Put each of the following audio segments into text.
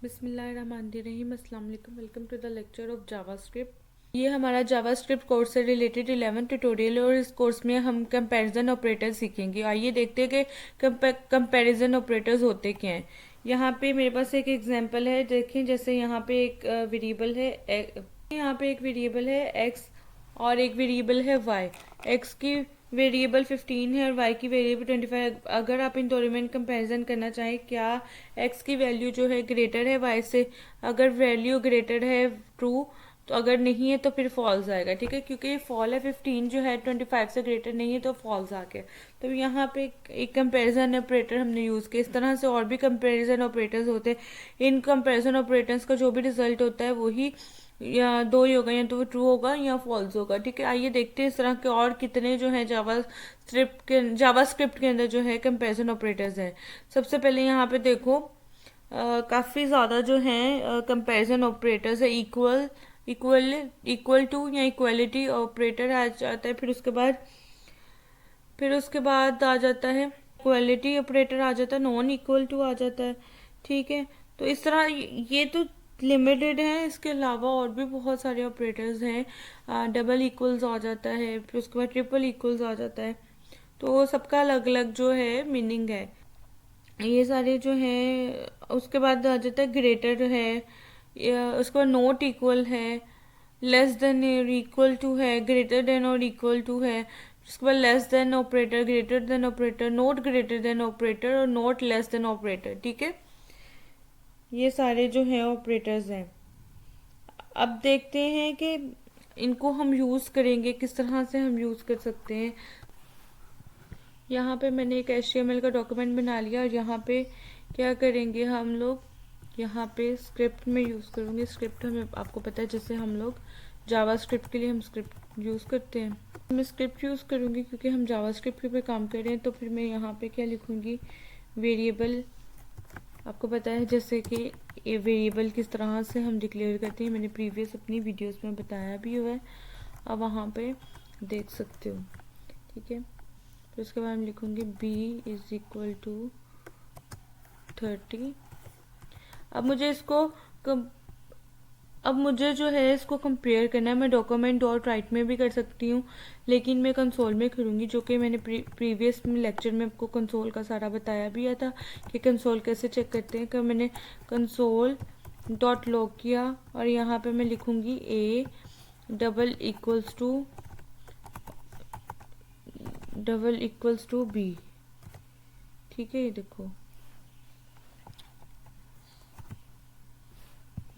बिस्मिल्लाहिर्रहमानिर्रहीम अस्सलाम वालेकुम। Welcome to the lecture of JavaScript. ये हमारा जावास्क्रिप्ट कोर्स से रिलेटेड 11 ट्यूटोरियल है और इस कोर्स में हम कंपैरिजन ऑपरेटर सीखेंगे। आइए देखते हैं कि कंपैरिजन ऑपरेटर्स होते क्या हैं। यहाँ पे मेरे पास एक एग्जांपल है, देखें। जैसे यहाँ पे एक वेरिएबल है, यहाँ पे एक वेरिएबल है एक्स और एक वेरिएबल है वाई। एक्स की वेरिएबल 15 है और वाई की वेरिएबल 25। अगर आप इन दोनों में कंपैरिजन करना चाहें, क्या एक्स की वैल्यू जो है ग्रेटर है वाई से, अगर वैल्यू ग्रेटर है ट्रू, तो अगर नहीं है तो फिर फॉल्स आएगा। ठीक है, क्योंकि ये फॉल है, 15 जो है 25 से ग्रेटर नहीं है तो फॉल्स आ गया। तो यहाँ पे एक कंपैरिजन ऑपरेटर हमने यूज़ किया। इस तरह से और भी कंपैरिजन ऑपरेटर्स होते हैं। इन कंपैरिजन ऑपरेटर्स का जो भी रिजल्ट होता है वही या दो ही होगा, या तो वो ट्रू होगा या फॉल्स होगा। ठीक है, आइए देखते हैं इस तरह के और कितने जो है जावास्क्रिप्ट के अंदर जो है कंपैरिजन ऑपरेटर्स हैं। सबसे पहले यहाँ पे देखो, काफ़ी ज़्यादा जो है कंपैरिजन ऑपरेटर्स है। इक्वल टू या इक्वलिटी ऑपरेटर आ जाता है। फिर उसके बाद आ जाता है इक्वलिटी ऑपरेटर आ जाता है, नॉन इक्वल टू आ जाता है। ठीक है, तो इस तरह ये तो लिमिटेड है, इसके अलावा और भी बहुत सारे ऑपरेटर्स हैं। डबल इक्वल्स आ जाता है, फिर उसके बाद ट्रिपल इक्वल्स आ जाता है। तो सबका अलग अलग जो है मीनिंग है। ये सारे जो हैं, उसके बाद आ जाता है ग्रेटर है, उसके बाद नॉट इक्वल है, लेस देन और इक्वल टू है, ग्रेटर देन और इक्वल टू है। उसके बाद less than operator, greater than operator, not greater than operator और नॉट लेस देन ऑपरेटर। ठीक है, ये सारे जो हैं ऑपरेटर्स हैं। अब देखते हैं कि इनको हम यूज़ करेंगे, किस तरह से हम यूज़ कर सकते हैं। यहाँ पे मैंने एक HTML का डॉक्यूमेंट बना लिया और यहाँ पे क्या करेंगे हम लोग, यहाँ पे स्क्रिप्ट में यूज़ करूँगी। स्क्रिप्ट हमें आपको पता है, जैसे हम लोग जावास्क्रिप्ट के लिए हम स्क्रिप्ट यूज़ करते हैं। मैं स्क्रिप्ट यूज़ करूँगी क्योंकि हम जावास्क्रिप्ट पे काम कर रहे हैं। तो फिर मैं यहाँ पे क्या लिखूँगी, वेरिएबल। आपको पता है जैसे कि ये वेरिएबल किस तरह से हम डिक्लेयर करते हैं, मैंने प्रीवियस अपनी वीडियोस में बताया भी हुआ है, अब वहाँ पे देख सकते हो। ठीक है, फिर उसके बाद हम लिखूँगी b=30। अब मुझे जो है इसको कंपेयर करना है। मैं डॉक्यूमेंट डॉट राइट में भी कर सकती हूँ, लेकिन मैं कंसोल में करूँगी, जो कि मैंने प्रीवियस लेक्चर में आपको कंसोल का सारा बताया भी था कि कंसोल कैसे चेक करते हैं। कि मैंने कंसोल डॉट लॉग किया और यहाँ पे मैं लिखूँगी a double equals to b। ठीक है, ये देखो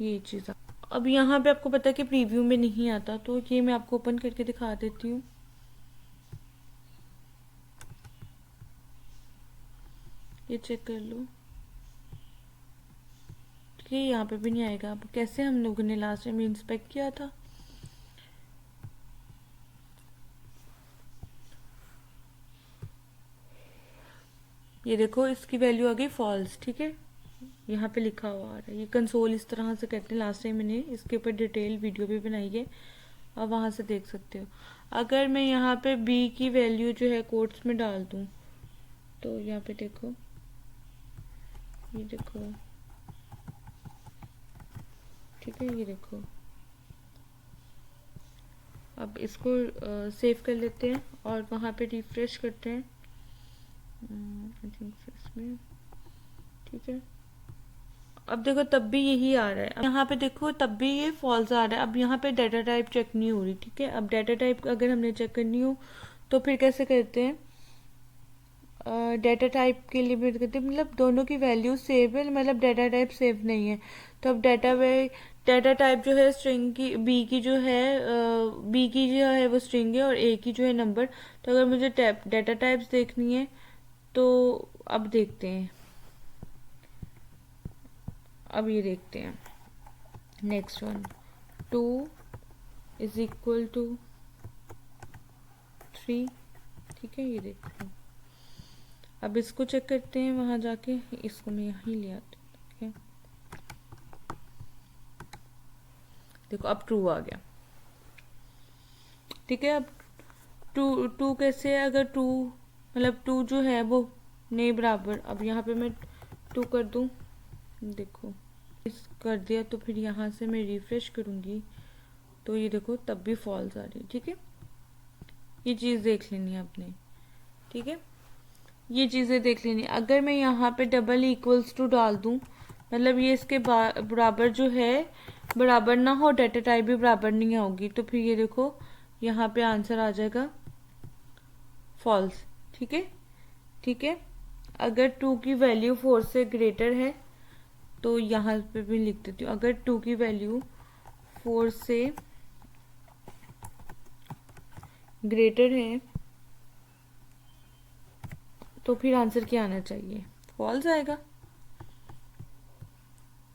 ये चीज़। अब यहाँ पे आपको पता है कि प्रीव्यू में नहीं आता, तो ये मैं आपको ओपन करके दिखा देती हूँ। ये चेक कर लो। ठीक है, यहाँ पे भी नहीं आएगा। अब कैसे हम लोगों ने लास्ट टाइम इंस्पेक्ट किया था, ये देखो इसकी वैल्यू आ गई फॉल्स। ठीक है, यहाँ पे लिखा हुआ आ रहा है। ये कंसोल इस तरह से करते हैं। लास्ट टाइम मैंने इसके ऊपर डिटेल वीडियो भी बनाई है, अब वहाँ से देख सकते हो। अगर मैं यहाँ पे बी की वैल्यू जो है कोट्स में डाल दूँ, तो यहाँ पे देखो, ये देखो। ठीक है, ये देखो। अब इसको सेव कर लेते हैं और वहाँ पे रिफ्रेश करते हैं। आई थिंक इसमें ठीक है। अब देखो तब भी यही आ रहा है। अब यहाँ पे देखो तब भी ये फॉल्स आ रहा है। अब यहाँ पे डाटा टाइप चेक नहीं हो रही। ठीक है, अब डाटा टाइप अगर हमने चेक करनी हो तो फिर कैसे करते हैं, डाटा टाइप के लिए भी करते हैं, मतलब दोनों की वैल्यू सेव है, मतलब डाटा टाइप सेव नहीं है। तो अब डाटा टाइप जो है स्ट्रिंग की, बी की जो है वो स्ट्रिंग है और ए की जो है नंबर। तो अगर मुझे डाटा टाइप्स देखनी है तो अब देखते हैं, अब ये देखते हैं नेक्स्ट वन, 2=3। ठीक है, ये देखते हैं। अब इसको चेक करते हैं वहां जाके, इसको मैं यहाँ ही ले आती हूँ। ठीक है, देखो अब ट्रू आ गया। ठीक है, अब टू टू कैसे है, अगर टू मतलब टू जो है वो नहीं बराबर, अब यहाँ पे मैं 2 कर दूँ, देखो इस कर दिया तो फिर यहाँ से मैं रिफ्रेश करूँगी तो ये देखो तब भी फॉल्स आ रही है। ठीक है, ये चीज़ देख लेनी है आपने। ठीक है, ये चीज़ें देख लेनी। अगर मैं यहाँ पे डबल इक्वल्स टू डाल दूँ, मतलब ये इसके बराबर जो है बराबर ना हो, डेटा टाइप भी बराबर नहीं होगी, तो फिर ये देखो यहाँ पे आंसर आ जाएगा फॉल्स। ठीक है, ठीक है। अगर 2 की वैल्यू 4 से ग्रेटर है तो यहाँ पे भी लिख देती हूँ, अगर 2 की वैल्यू 4 से ग्रेटर है तो फिर आंसर क्या आना चाहिए, फॉल्स आएगा।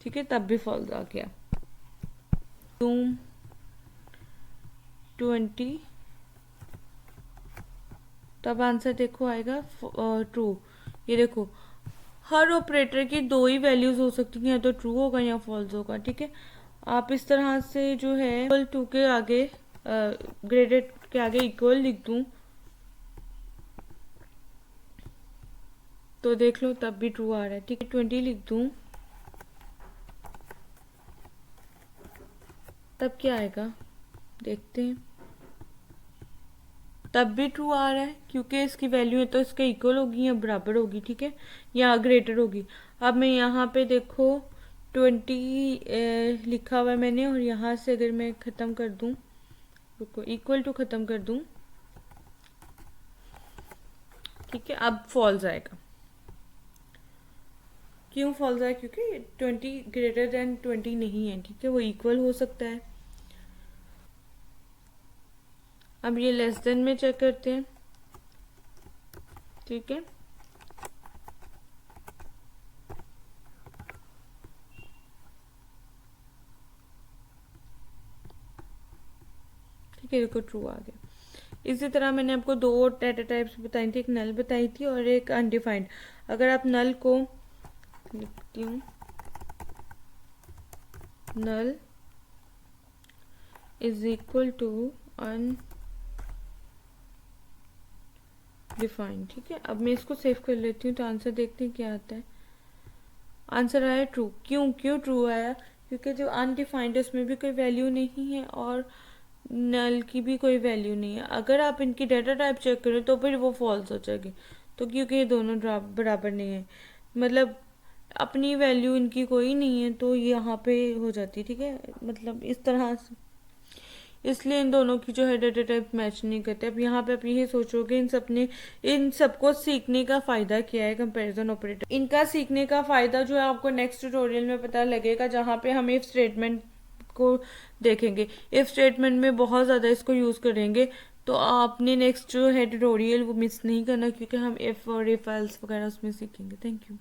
ठीक है, तब भी फॉल्स आ गया। 20, तब आंसर देखो आएगा ट्रू। ये देखो हर ऑपरेटर की 2 ही वैल्यूज हो सकती हैं, या तो ट्रू होगा या फॉल्स होगा। ठीक है, आप इस तरह से जो है इक्वल टू के आगे ग्रेडेड के आगे इक्वल लिख दूं तो देख लो तब भी ट्रू आ रहा है। ठीक है, 20 लिख दूं तब क्या आएगा देखते हैं, तब भी ट्रू आ रहा है क्योंकि इसकी वैल्यू है तो इसके इक्वल होगी या बराबर होगी। ठीक है, या ग्रेटर होगी। अब मैं यहाँ पे देखो 20 लिखा हुआ है मैंने, और यहाँ से अगर मैं ख़त्म कर दूँ, रुको, इक्वल टू ख़त्म कर दूँ, ठीक है, अब फॉल्स आएगा। क्यों फॉल्स आया, क्योंकि 20 ग्रेटर देन 20 नहीं है। ठीक है, वो इक्वल हो सकता है। अब ये लेस देन में चेक करते हैं। ठीक है, ठीक है, देखो ट्रू आ गया। इसी तरह मैंने आपको 2 डेटा टाइप्स बताई थी, एक नल बताई थी और एक अनडिफाइंड। अगर आप नल को लिखती हूँ, null is equal to undefined. ठीक है, अब मैं इसको सेव कर लेती हूँ तो आंसर देखते हैं क्या आता है। आंसर आया ट्रू। क्यों क्यों ट्रू आया, क्योंकि जो अनडिफाइंड है उसमें भी कोई वैल्यू नहीं है और नल की भी कोई वैल्यू नहीं है। अगर आप इनकी डाटा टाइप चेक करें तो फिर वो फॉल्स हो जाएगी, तो क्योंकि ये दोनों बराबर नहीं है, मतलब अपनी वैल्यू इनकी कोई नहीं है, तो यहाँ पे हो जाती है। ठीक है, मतलब इस तरह से, इसलिए इन दोनों की जो है डाटा टाइप मैच नहीं करते। अब यहाँ पे आप यही सोचोगे इन सबको सीखने का फ़ायदा क्या है कंपैरिजन ऑपरेटर। इनका सीखने का फ़ायदा जो है आपको नेक्स्ट ट्यूटोरियल में पता लगेगा, जहाँ पे हम इफ स्टेटमेंट को देखेंगे। इफ स्टेटमेंट में बहुत ज़्यादा इसको यूज़ करेंगे, तो आपने नेक्स्ट जो है ट्यूटोरियल वो मिस नहीं करना, क्योंकि हम इफ और इफ एल्स वगैरह उसमें सीखेंगे। Thank you.